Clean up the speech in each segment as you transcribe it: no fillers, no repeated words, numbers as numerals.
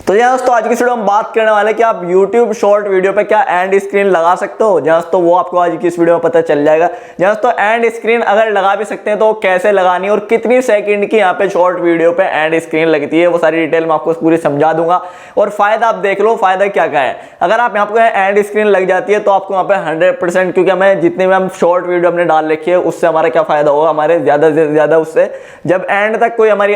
तो यहाँ दोस्तों आज की वीडियो हम बात करने वाले कि आप YouTube शॉर्ट वीडियो पे क्या एंड स्क्रीन लगा सकते हो। जहाँ दोस्तों वो आपको आज की इस वीडियो में पता चल जाएगा। जहाँ दोस्तों एंड स्क्रीन अगर लगा भी सकते हैं तो कैसे लगानी है और कितनी सेकंड की यहाँ पे शॉर्ट वीडियो पे एंड स्क्रीन लगती है, वो सारी डिटेल मैं आपको पूरी समझा दूंगा। और फायदा आप देख लो, फायदा क्या क्या है। अगर आप यहाँ पे एंड स्क्रीन लग जाती है तो आपको यहाँ पे 100%, क्योंकि हमें जितने भी हम शॉर्ट वीडियो हमने डाल रखी है उससे हमारा क्या फायदा होगा, हमारे ज्यादा से ज्यादा उससे जब एंड तक कोई हमारी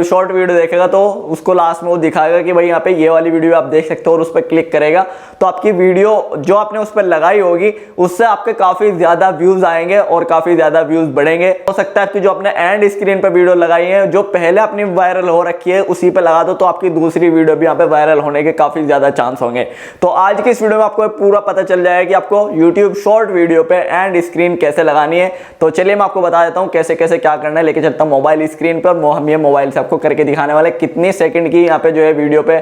शॉर्ट वीडियो देखेगा तो उसको लास्ट में वो दिखाएगा कि भाई यहाँ पे ये वाली वीडियो आप देख सकते हो, और उस पर क्लिक करेगा तो आपकी वीडियो जो आपने उस पर लगाई होगी उससे आपके काफी ज्यादा व्यूज आएंगे और काफी ज्यादा व्यूज बढ़ेंगे। हो सकता है कि जो आपने एंड स्क्रीन पे वीडियो लगाई है जो पहले अपनी वायरल हो रखी है उसी पे लगा दो तो आपकी दूसरी वीडियो भी यहाँ पे वायरल होने के काफी ज्यादा चांस होंगे। तो आज की इस वीडियो में आपको पूरा पता चल जाएगा कि आपको YouTube शॉर्ट वीडियो पे एंड स्क्रीन कैसे लगानी है। तो चलिए मैं आपको बता देता हूँ कैसे कैसे क्या करना है। लेके चलता हूँ मोबाइल स्क्रीन पर, हम ये मोबाइल से आपको करके दिखाने वाले कितनी सेकंड की यहाँ पे जो है वीडियो पे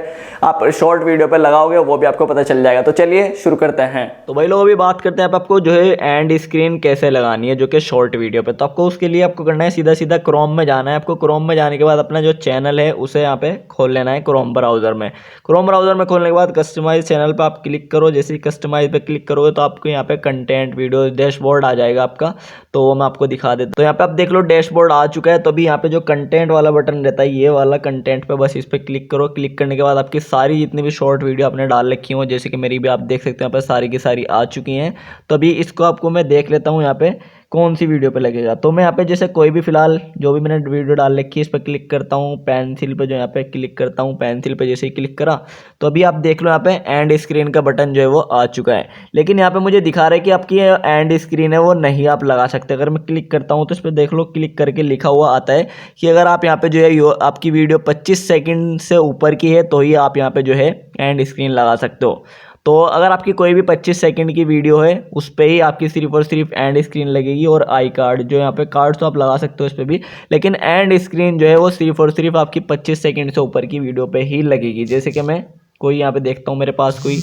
आप शॉर्ट वीडियो पे लगाओगे वो भी आपको पता चल जाएगा। तो चलिए शुरू करते हैं। तो भाई लोग अभी बात करते हैं आपको जो है एंड स्क्रीन कैसे लगानी है जो कि शॉर्ट वीडियो पे। तो आपको उसके लिए आपको करना है सीधा सीधा क्रोम में जाना है। आपको क्रोम में जाने के बाद अपना जो चैनल है उसे यहाँ पे खोल लेना है क्रोम ब्राउजर में। क्रोम ब्राउजर में खोलने के बाद कस्टमाइज चैनल पे आप क्लिक करो। जैसे ही कस्टमाइज पे क्लिक करोगे तो आपको यहाँ पे कंटेंट वीडियो डैशबोर्ड आ जाएगा आपका, तो वो मैं आपको दिखा देता हूँ। तो यहाँ पे आप देख लो डैशबोर्ड आ चुका है। तो अभी यहाँ पे जो कंटेंट वाला बटन रहता है ये वाला कंटेंट पे बस इस पे क्लिक करो। क्लिक करने के बाद आपकी सारी जितनी भी शॉर्ट वीडियो आपने डाल रखी हो, जैसे कि मेरी भी आप देख सकते हैं यहाँ पे सारी की सारी आ चुकी हैं। तो अभी इसको आपको मैं देख लेता हूँ यहाँ पे कौन सी वीडियो पे लगेगा। तो मैं यहाँ पे जैसे कोई भी फिलहाल जो भी मैंने वीडियो डाल रखी है इस पर क्लिक करता हूँ। पेंसिल पे जो यहाँ पे क्लिक करता हूँ, पेंसिल पे जैसे ही क्लिक करा तो अभी आप देख लो यहाँ पे एंड स्क्रीन का बटन जो है वो आ चुका है। लेकिन यहाँ पे मुझे दिखा रहा है कि आपकी एंड स्क्रीन है वो नहीं आप लगा सकते। अगर मैं क्लिक करता हूँ तो इस पर देख लो क्लिक करके लिखा हुआ आता है कि अगर आप यहाँ पे जो है आपकी वीडियो 25 सेकंड से ऊपर की है तो ही आप यहाँ पे जो है एंड स्क्रीन लगा सकते हो। तो अगर आपकी कोई भी 25 सेकंड की वीडियो है उस पर ही आपकी सिर्फ और सिर्फ एंड स्क्रीन लगेगी। और आई कार्ड जो यहाँ पे कार्ड तो आप लगा सकते हो इस पर भी, लेकिन एंड स्क्रीन जो है वो सिर्फ और सिर्फ आपकी 25 सेकंड से ऊपर की वीडियो पे ही लगेगी। जैसे कि मैं कोई यहाँ पे देखता हूँ मेरे पास कोई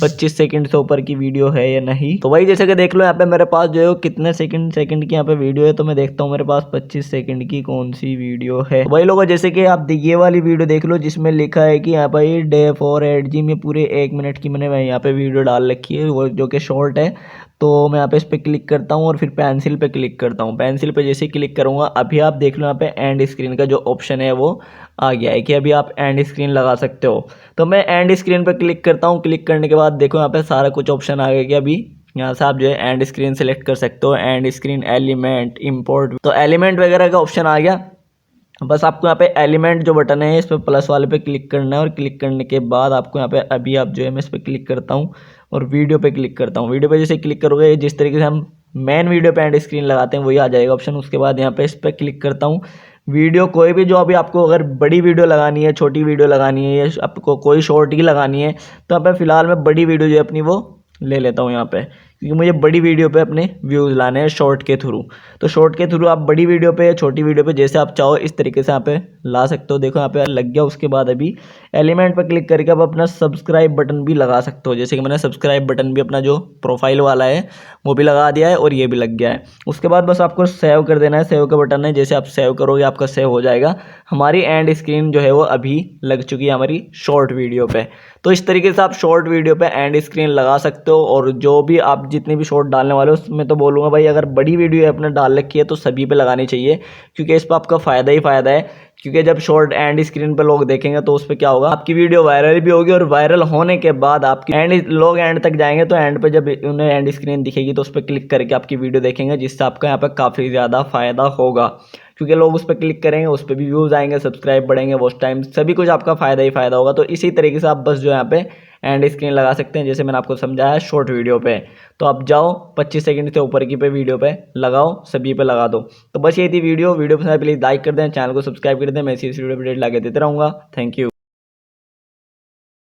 25 सेकंड से ऊपर की वीडियो है या नहीं। तो वही जैसे कि देख लो यहाँ पे मेरे पास जो है कितने सेकंड की यहाँ पे वीडियो है। तो मैं देखता हूँ मेरे पास 25 सेकंड की कौन सी वीडियो है। वही लोगों जैसे कि आप ये वाली वीडियो देख लो जिसमें लिखा है कि यहाँ पे डे फॉर एड जी में पूरे 1 मिनट की मैंने यहाँ पे वीडियो डाल रखी है वो जो कि शॉर्ट है। तो मैं यहाँ पे इस पर क्लिक करता हूँ और फिर पेंसिल पे क्लिक करता हूँ। पेंसिल पे जैसे ही क्लिक करूँगा अभी आप देख लो यहाँ पे एंड स्क्रीन का जो ऑप्शन है वो आ गया है कि अभी आप एंड स्क्रीन लगा सकते हो। तो मैं एंड स्क्रीन पे क्लिक करता हूँ। क्लिक करने के बाद देखो यहाँ पे सारा कुछ ऑप्शन आ गया कि अभी यहाँ से आप जो है एंड स्क्रीन सेलेक्ट कर सकते हो। एंड स्क्रीन एलिमेंट इंपोर्ट, तो एलिमेंट वगैरह का ऑप्शन आ गया। बस आपको यहाँ पे एलिमेंट जो बटन है इस पर प्लस वाले पे क्लिक करना है। और क्लिक करने के बाद आपको यहाँ पे अभी आप जो है मैं इस पर क्लिक करता हूँ और वीडियो पे क्लिक करता हूँ। वीडियो पे जैसे क्लिक करोगे जिस तरीके से हम मेन वीडियो पे एंड स्क्रीन लगाते हैं वही आ जाएगा ऑप्शन। उसके बाद यहाँ पे इस पर क्लिक करता हूँ। वीडियो कोई भी जो अभी आपको अगर बड़ी वीडियो लगानी है, छोटी वीडियो लगानी है या आपको कोई शॉर्ट ही लगानी है तो यहाँ पे फिलहाल मैं बड़ी वीडियो जो है अपनी वो ले लेता हूँ यहाँ पे, क्योंकि मुझे बड़ी वीडियो पे अपने व्यूज़ लाने हैं शॉर्ट के थ्रू। तो शॉर्ट के थ्रू आप बड़ी वीडियो पे या छोटी वीडियो पे जैसे आप चाहो इस तरीके से यहाँ पे ला सकते हो। देखो यहाँ पे लग गया। उसके बाद अभी एलिमेंट पर क्लिक करके आप अपना सब्सक्राइब बटन भी लगा सकते हो। जैसे कि मैंने सब्सक्राइब बटन भी अपना जो प्रोफाइल वाला है वो भी लगा दिया है और ये भी लग गया है। उसके बाद बस आपको सेव कर देना है। सेव का बटन है, जैसे आप सेव करोगे आपका सेव हो जाएगा। हमारी एंड स्क्रीन जो है वो अभी लग चुकी है हमारी शॉर्ट वीडियो पे। तो इस तरीके से आप शॉर्ट वीडियो पे एंड स्क्रीन लगा सकते हो। और जो भी आप जितने भी शॉर्ट डालने वाले हो उसमें तो बोलूँगा भाई अगर बड़ी वीडियो आपने डाल रखी है तो सभी पे लगानी चाहिए, क्योंकि इस पर आपका फ़ायदा ही फ़ायदा है। क्योंकि जब शॉर्ट एंड स्क्रीन पे लोग देखेंगे तो उस पर क्या होगा, आपकी वीडियो वायरल भी होगी और वायरल होने के बाद आपकी लोग एंड तक जाएंगे तो एंड पे जब उन्हें एंड स्क्रीन दिखेगी तो उस पर क्लिक करके आपकी वीडियो देखेंगे, जिससे आपका यहाँ पे काफ़ी ज़्यादा फ़ायदा होगा। क्योंकि लोग उस पर क्लिक करेंगे, उस पर भी व्यूज़ आएंगे, सब्सक्राइब बढ़ेंगे, वॉच टाइम सभी कुछ आपका फ़ायदा ही फ़ायदा होगा। तो इसी तरीके से आप बस जो यहाँ पे एंड स्क्रीन लगा सकते हैं जैसे मैंने आपको समझाया शॉर्ट वीडियो पे। तो आप जाओ 25 सेकंड से ऊपर की पे वीडियो पे लगाओ, सभी पे लगा दो। तो बस ये थी वीडियो पसंद आए प्लीज़ लाइक कर दें, चैनल को सब्सक्राइब कर दें। मैं इसी वीडियो अपडेट लाके देते रहूँगा। Thank you.